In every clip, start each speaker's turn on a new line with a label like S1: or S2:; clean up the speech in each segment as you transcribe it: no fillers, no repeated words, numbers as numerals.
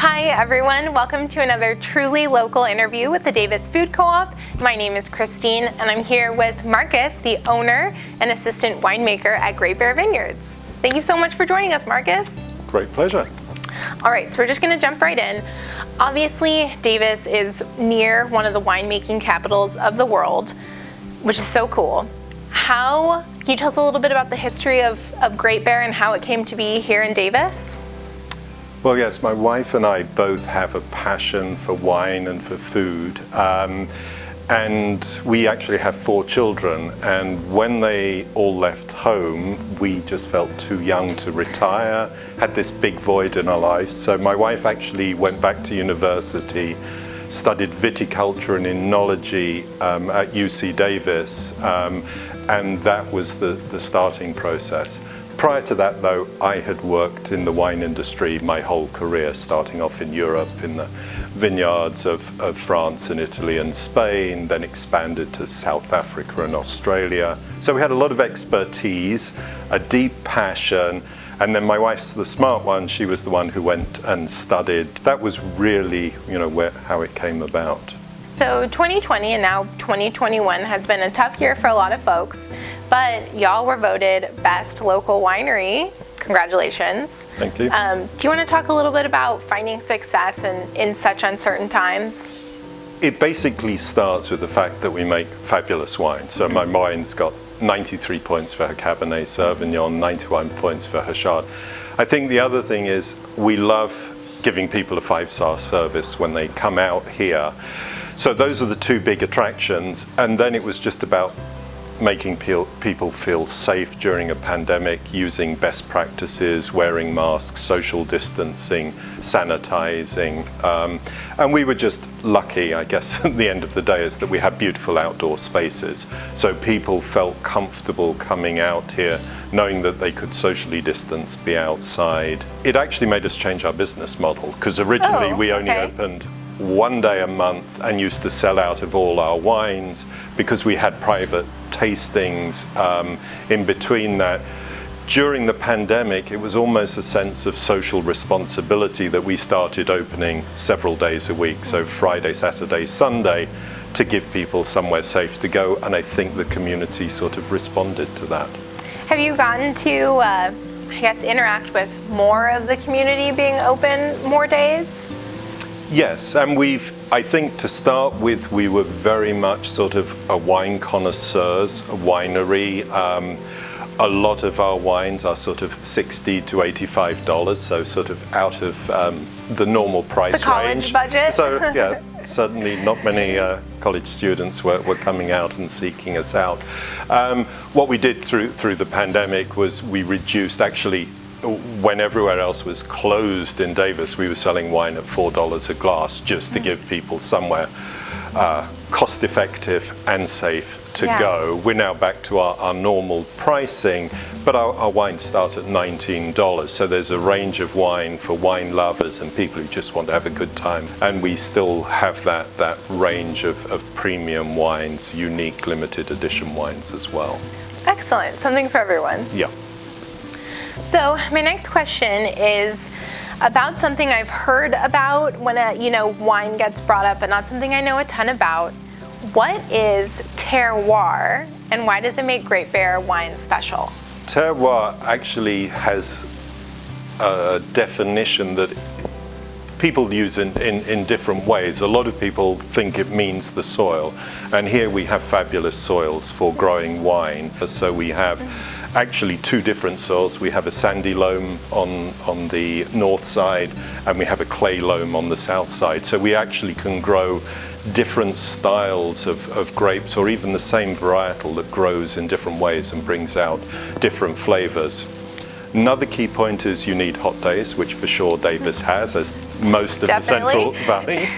S1: Hi everyone, welcome to another truly local interview with the Davis Food Co-op. My name is Christine and I'm here with Marcus, the owner and assistant winemaker at Great Bear Vineyards. Thank you so much for joining us, Marcus.
S2: Great pleasure.
S1: All right, so we're just gonna jump right in. Obviously, Davis is near one of the winemaking capitals of the world, which is so cool. Can you tell us a little bit about the history of Great Bear and how it came to be here in Davis?
S2: Well, yes, my wife and I both have a passion for wine and for food. And we actually have 4 children. And when they all left home, we just felt too young to retire, had this big void in our lives. So my wife actually went back to university, studied viticulture and enology at UC Davis. And that was the starting process. Prior to that, though, I had worked in the wine industry my whole career, starting off in Europe in the vineyards of France and Italy and Spain, then expanded to South Africa and Australia. So we had a lot of expertise, a deep passion, and then my wife's the smart one. She was the one who went and studied. That was really, how it came about.
S1: So 2020 and now 2021 has been a tough year for a lot of folks, but y'all were voted best local winery. Congratulations.
S2: Thank you.
S1: Do you want to talk a little bit about finding success in such uncertain times?
S2: It basically starts with the fact that we make fabulous wine. So my wine's got 93 points for her Cabernet Sauvignon, 91 points for her Chard. I think the other thing is we love giving people a 5-star service when they come out here. So those are the 2 big attractions, and then it was just about making people feel safe during a pandemic, using best practices, wearing masks, social distancing, sanitizing. And we were just lucky, I guess, at the end of the day, is that we had beautiful outdoor spaces. So people felt comfortable coming out here, knowing that they could socially distance, be outside. It actually made us change our business model, because originally we only opened 1 day a month and used to sell out of all our wines because we had private tastings in between that. During the pandemic, it was almost a sense of social responsibility that we started opening several days a week, so Friday, Saturday, Sunday, to give people somewhere safe to go, and I think the community sort of responded to that.
S1: Have you gotten to, interact with more of the community being open more days?
S2: Yes, and I think to start with, we were very much sort of a wine connoisseurs, a winery. A lot of our wines are sort of $60 to $85, so sort of out of the normal price
S1: the college
S2: range.
S1: Budget.
S2: So yeah, certainly not many college students were coming out and seeking us out. What we did through the pandemic was we reduced, actually, when everywhere else was closed in Davis, we were selling wine at $4 a glass just to give people somewhere cost effective and safe to go. We're now back to our normal pricing, but our wines start at $19. So there's a range of wine for wine lovers and people who just want to have a good time. And we still have that range of premium wines, unique limited edition wines as well.
S1: Excellent, something for everyone.
S2: Yeah.
S1: So my next question is about something I've heard about when wine gets brought up, but not something I know a ton about. What is terroir, and why does it make Great Bear wine special?
S2: Terroir actually has a definition that people use in different ways. A lot of people think it means the soil, and here we have fabulous soils for growing wine. So we have actually 2 different soils. We have a sandy loam on the north side, and we have a clay loam on the south side. So we actually can grow different styles of grapes, or even the same varietal that grows in different ways and brings out different flavors. Another key point is you need hot days, which for sure Davis has, as most of the Central Valley.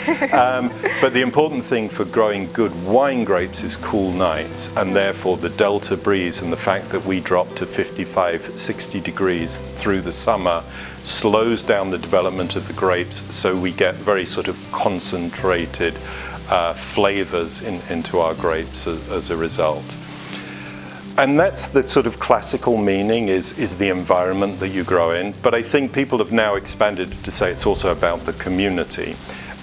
S2: But the important thing for growing good wine grapes is cool nights, and therefore the delta breeze and the fact that we drop to 55, 60 degrees through the summer slows down the development of the grapes, so we get very sort of concentrated flavors into our grapes as a result. And that's the sort of classical meaning is the environment that you grow in. But I think people have now expanded to say it's also about the community.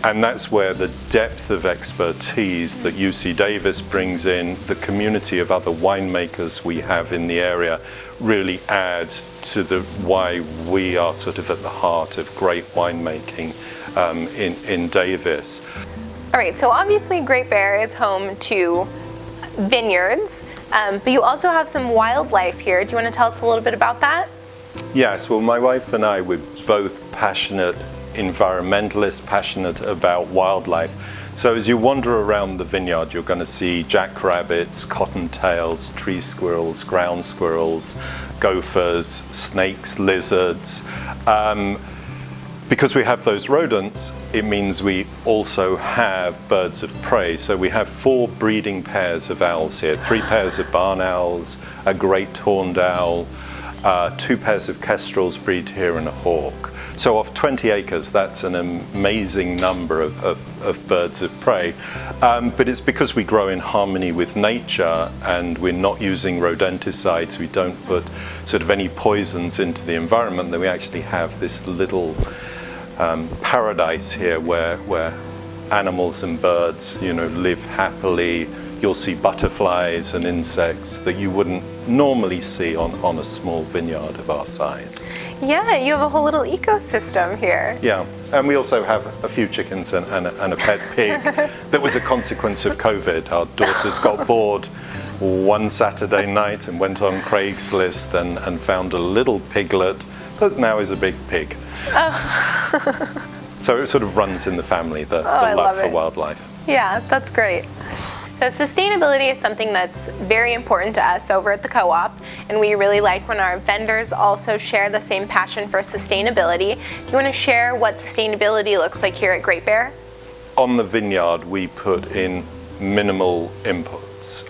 S2: And that's where the depth of expertise that UC Davis brings in, the community of other winemakers we have in the area, really adds to why we are sort of at the heart of great winemaking in Davis.
S1: All right, so obviously Great Bear is home to vineyards, but you also have some wildlife here. Do you want to tell us a little bit about that?
S2: Yes, well, my wife and I, we're both passionate environmentalists, passionate about wildlife. So as you wander around the vineyard, you're going to see jackrabbits, cottontails, tree squirrels, ground squirrels, gophers, snakes, lizards. Because we have those rodents, it means we also have birds of prey. So we have 4 breeding pairs of owls here, 3 pairs of barn owls, a great horned owl, 2 pairs of kestrels breed here, and a hawk. So off 20 acres, that's an amazing number of birds of prey. But it's because we grow in harmony with nature and we're not using rodenticides, we don't put sort of any poisons into the environment, that we actually have this little paradise here where animals and birds, live happily. You'll see butterflies and insects that you wouldn't normally see on a small vineyard of our size.
S1: Yeah, you have a whole little ecosystem here.
S2: Yeah, and we also have a few chickens and a pet pig that was a consequence of COVID. Our daughters got bored one Saturday night and went on Craigslist and found a little piglet that now is a big pig. Oh. So it sort of runs in the family, the love for wildlife.
S1: Yeah, that's great. So sustainability is something that's very important to us over at the co-op, and we really like when our vendors also share the same passion for sustainability. Do you want to share what sustainability looks like here at Great Bear?
S2: On the vineyard, we put in minimal inputs.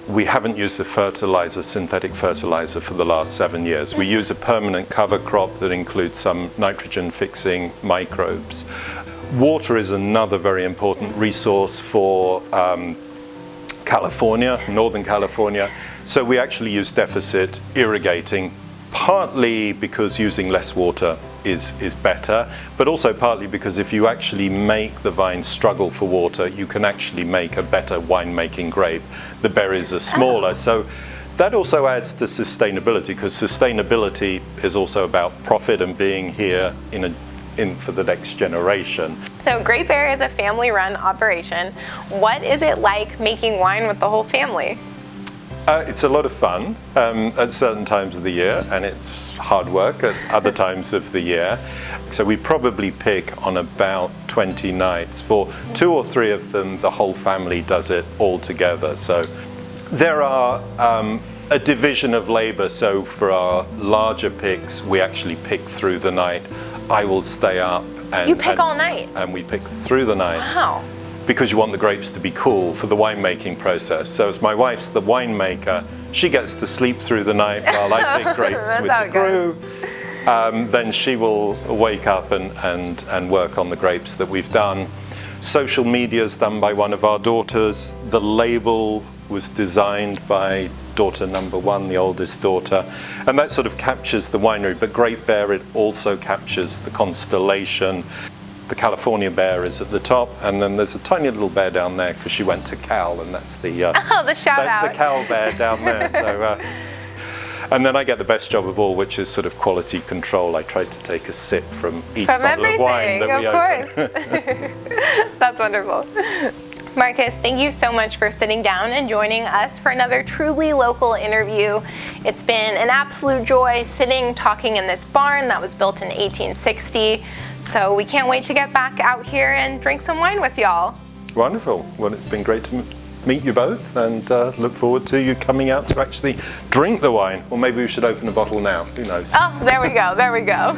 S2: We haven't used a synthetic fertilizer for the last 7 years. We use a permanent cover crop that includes some nitrogen-fixing microbes. Water is another very important resource for California, Northern California. So we actually use deficit irrigating, partly because using less water is better, but also partly because if you actually make the vine struggle for water, you can actually make a better winemaking grape. The berries are smaller. So that also adds to sustainability, because sustainability is also about profit and being here for the next generation.
S1: So Great Bear is a family-run operation. What is it like making wine with the whole family?
S2: It's a lot of fun at certain times of the year, and it's hard work at other times of the year. So we probably pick on about 20 nights. For 2 or 3 of them, the whole family does it all together. So there are a division of labor. So for our larger picks, we actually pick through the night. I will stay up.
S1: You pick all night?
S2: And we pick through the night.
S1: Wow.
S2: Because you want the grapes to be cool for the winemaking process. So as my wife's the winemaker, she gets to sleep through the night while I pick grapes with the crew. Then she will wake up and work on the grapes that we've done. Social media is done by one of our daughters. The label was designed by daughter number 1, the oldest daughter. And that sort of captures the winery. But Great Bear, it also captures the constellation. The California bear is at the top, and then there's a tiny little bear down there because she went to Cal, and that's the
S1: the shout
S2: that's
S1: out.
S2: the Cal bear down there. So, and then I get the best job of all, which is sort of quality control. I try to take a sip from each bottle of wine that we open.
S1: That's wonderful. Marcus, thank you so much for sitting down and joining us for another truly local interview. It's been an absolute joy sitting, talking in this barn that was built in 1860. So we can't wait to get back out here and drink some wine with y'all.
S2: Wonderful. Well, it's been great to meet you both, and look forward to you coming out to actually drink the wine. Or maybe we should open a bottle now. Who knows?
S1: Oh, there we go. There we go.